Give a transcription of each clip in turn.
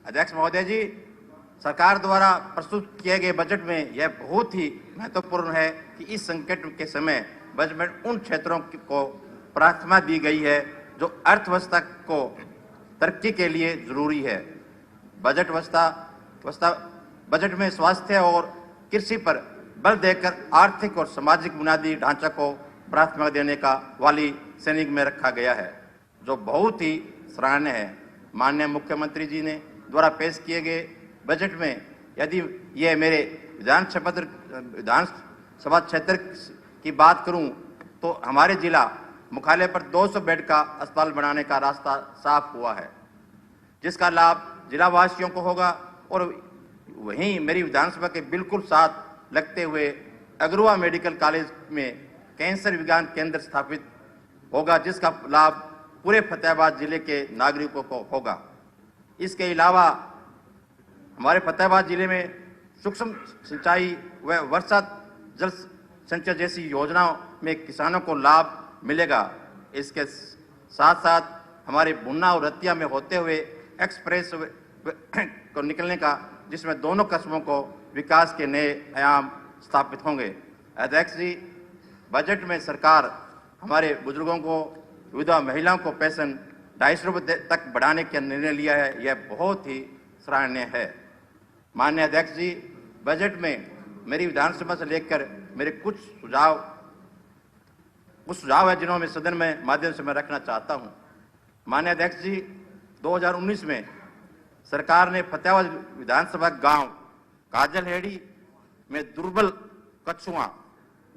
अध्यक्ष महोदय जी, सरकार द्वारा प्रस्तुत किए गए बजट में यह बहुत ही महत्वपूर्ण है कि इस संकट के समय बजट में उन क्षेत्रों को प्राथमिकता दी गई है जो अर्थव्यवस्था को तरक्की के लिए जरूरी है। बजट में स्वास्थ्य और कृषि पर बल देकर आर्थिक और सामाजिक बुनियादी ढांचा को प्राथमिकता देने का वाली सैनिक में रखा गया है, जो बहुत ही सराहनीय है। माननीय मुख्यमंत्री जी ने द्वारा पेश किए गए बजट में यदि ये मेरे विधानसभा क्षेत्र की बात करूं तो हमारे जिला मुख्यालय पर 200 बेड का अस्पताल बनाने का रास्ता साफ हुआ है, जिसका लाभ जिला वासियों को होगा। और वहीं मेरी विधानसभा के बिल्कुल साथ लगते हुए अग्रवा मेडिकल कॉलेज में कैंसर विज्ञान केंद्र स्थापित होगा, जिसका लाभ पूरे फतेहाबाद जिले के नागरिकों को होगा। इसके अलावा हमारे फतेहाबाद जिले में सूक्ष्म सिंचाई व वर्षा जल संचय जैसी योजनाओं में किसानों को लाभ मिलेगा। इसके साथ साथ हमारे बुन्ना और रतिया में होते हुए एक्सप्रेस को निकलने का, जिसमें दोनों कस्बों को विकास के नए आयाम स्थापित होंगे। अध्यक्ष जी, बजट में सरकार हमारे बुजुर्गों को, विधवा महिलाओं को पेंशन 250 रुपये तक बढ़ाने का निर्णय लिया है, यह बहुत ही सराहनीय है। माननीय अध्यक्ष जी, बजट में मेरी विधानसभा से लेकर मेरे कुछ सुझाव है जिन्हों में सदन में माध्यम से मैं रखना चाहता हूं। माननीय अध्यक्ष जी, 2019 में सरकार ने फतेहाबाद विधानसभा गांव काजलहेड़ी में दुर्बल कछुआ,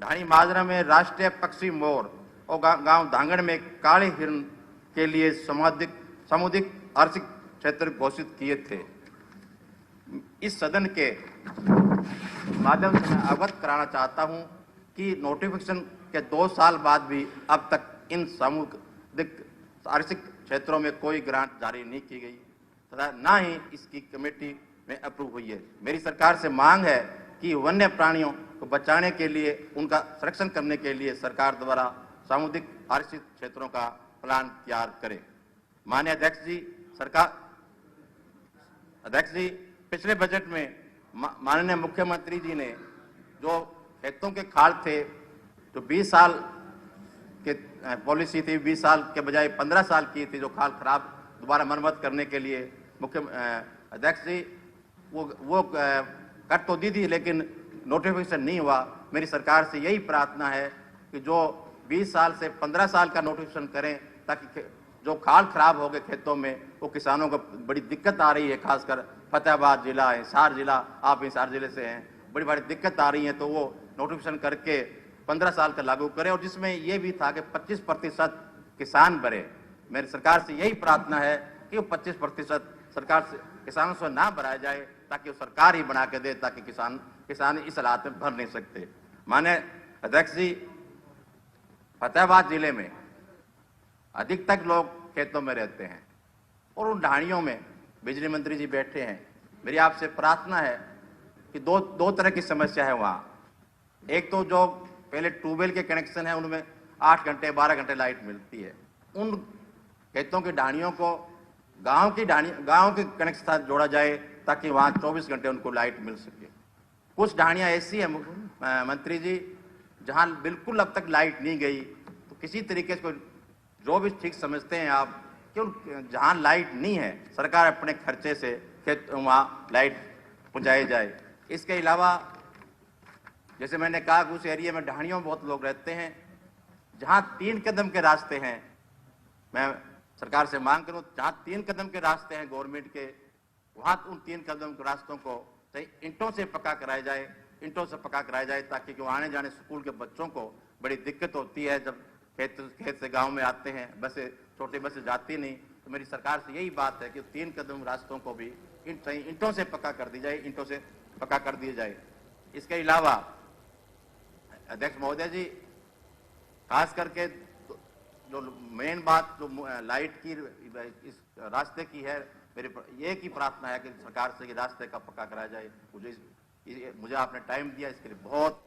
ढाणी माजरा में राष्ट्रीय पक्षी मोर और गांव धांगड़ में काले हिरण के लिए सामुदायिक आर्थिक क्षेत्र घोषित किए थे। इस सदन के माध्यम से मैं अवगत कराना चाहता हूं कि नोटिफिकेशन के 2 साल बाद भी अब तक इन सामुदायिक आर्थिक क्षेत्रों में कोई ग्रांट जारी नहीं की गई तथा न ही इसकी कमेटी में अप्रूव हुई है। मेरी सरकार से मांग है कि वन्य प्राणियों को बचाने के लिए, उनका संरक्षण करने के लिए सरकार द्वारा सामुदायिक आरक्षित क्षेत्रों का प्लान तैयार करे। माननीय अध्यक्ष जी, पिछले बजट में माननीय मुख्यमंत्री जी ने जो खेतों के खाल थे, जो 20 साल के पॉलिसी थी, 20 साल के बजाय 15 साल की थी, जो खाल खराब दोबारा मरम्मत करने के लिए अध्यक्ष जी वो कर तो दी थी, लेकिन नोटिफिकेशन नहीं हुआ। मेरी सरकार से यही प्रार्थना है कि जो 20 साल से 15 साल का नोटिफिकेशन करें, ताकि जो खाल खराब हो गए खेतों में, वो किसानों को बड़ी दिक्कत आ रही है। खासकर फतेहाबाद जिला, हिसार जिला, आप हिसार जिले से हैं, बड़ी बड़ी दिक्कत आ रही है, तो वो नोटिफिकेशन करके 15 साल का लागू करें। और जिसमें ये भी था कि 25% किसान भरे। मेरी सरकार से यही प्रार्थना है कि वो 25% सरकार से किसानों से ना भराया जाए, ताकि वो सरकार ही बना के दे, ताकि किसान इस हालात में भर नहीं सकते। माननीय अध्यक्ष जी, फतेहाबाद जिले में अधिकतर लोग खेतों में रहते हैं और उन ढाणियों में बिजली मंत्री जी बैठे हैं। मेरी आपसे प्रार्थना है कि दो तरह की समस्या है वहाँ। एक तो जो पहले ट्यूबवेल के कनेक्शन है, उनमें 8 घंटे 12 घंटे लाइट मिलती है। उन खेतों की ढाणियों को गांव के कनेक्शन साथ जोड़ा जाए, ताकि वहाँ 24 घंटे उनको लाइट मिल सके। कुछ ढाणियाँ ऐसी हैं मंत्री जी, जहाँ बिल्कुल अब तक लाइट नहीं गई, तो किसी तरीके से जो भी ठीक समझते हैं आप, क्यों जहाँ लाइट नहीं है, सरकार अपने खर्चे से वहाँ लाइट पहुँचाई जाए। इसके अलावा जैसे मैंने कहा कि उस एरिया में ढाणियों में बहुत लोग रहते हैं, जहाँ 3 कदम के रास्ते हैं। मैं सरकार से मांग करूं, जहाँ 3 कदम के रास्ते हैं गवर्नमेंट के, वहाँ उन 3 कदम के रास्तों को ईंटों से पक्का कराया जाए, ताकि वो आने जाने स्कूल के बच्चों को बड़ी दिक्कत होती है जब खेत से गांव में आते हैं। छोटी बसें जाती नहीं। तो मेरी सरकार से यही बात है कि 3 कदम रास्तों को भी ईंटों से पक्का कर दिया जाए। इसके अलावा अध्यक्ष महोदय जी, खास करके जो मेन बात जो लाइट की इस रास्ते की है, मेरी एक ही प्रार्थना है कि सरकार से रास्ते का पक्का कराया जाए। मुझे आपने टाइम दिया, इसके लिए बहुत